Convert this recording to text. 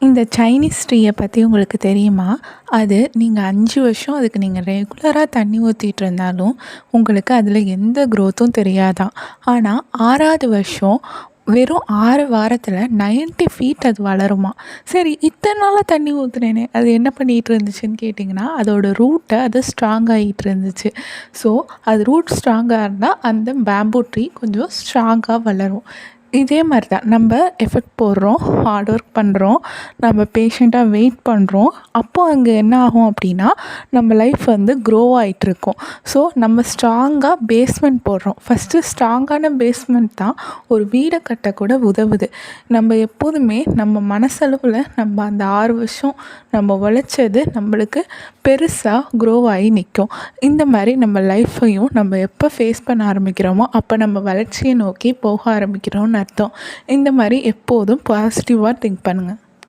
இந்த சைனீஸ் டீயை பற்றி உங்களுக்கு தெரியுமா? அது நீங்கள் 5 வருஷம் அதுக்கு நீங்கள் ரெகுலராக தண்ணி ஊத்திட்டு இருந்தாலும், உங்களுக்கு அதில எந்த குரோத்தும் தெரியாதாம். ஆனா 6வது வருஷம் வெறும் 6 வாரத்தில 90 ஃபீட் அது வளருமாம். சரி, இத்தன நாளா தண்ணி ஊத்துனேனே, அது என்ன பண்ணிட்டு இருந்துச்சுன்னு கேட்டிங்கன்னா, அதோட ரூட்ட அது ஸ்ட்ராங் ஆகிட்டு இருந்துச்சு. ஸோ, அது ரூட் ஸ்ட்ராங்கா இருந்தா, அந்த பேம்பு ட்ரீ கொஞ்சம் ஸ்ட்ராங்கா வளரும். இதே மாரி தான் நம்ம எஃபெக்ட் போடுறோம், ஹார்ட் ஒர்க் பண்ணுறோம், நம்ம பேஷண்ட்டாக வெயிட் பண்ணுறோம். அப்போ அங்கே என்ன ஆகும் அப்படின்னா, நம்ம லைஃப் வந்து க்ரோ ஆகிட்டுருக்கும். ஸோ நம்ம ஸ்ட்ராங்காக பேஸ்மெண்ட் போடுறோம். ஃபஸ்ட்டு ஸ்ட்ராங்கான பேஸ்மெண்ட் தான் ஒரு வீடை கட்டக்கூட உதவுது. நம்ம எப்போதுமே நம்ம மனசளவில் நம்ம அந்த 6 வருஷம் நம்ம உழைச்சது நம்மளுக்கு பெருசாக க்ரோ ஆகி நிற்கும். இந்த மாதிரி நம்ம லைஃப்பையும் நம்ம எப்போ ஃபேஸ் பண்ண ஆரம்பிக்கிறோமோ, அப்போ நம்ம வளர்ச்சியை நோக்கி போக ஆரம்பிக்கிறோம்னு அர்த்தம். இந்த மாதிரி எப்போதும் பாசிட்டிவாக திங்க் பண்ணுங்கள்.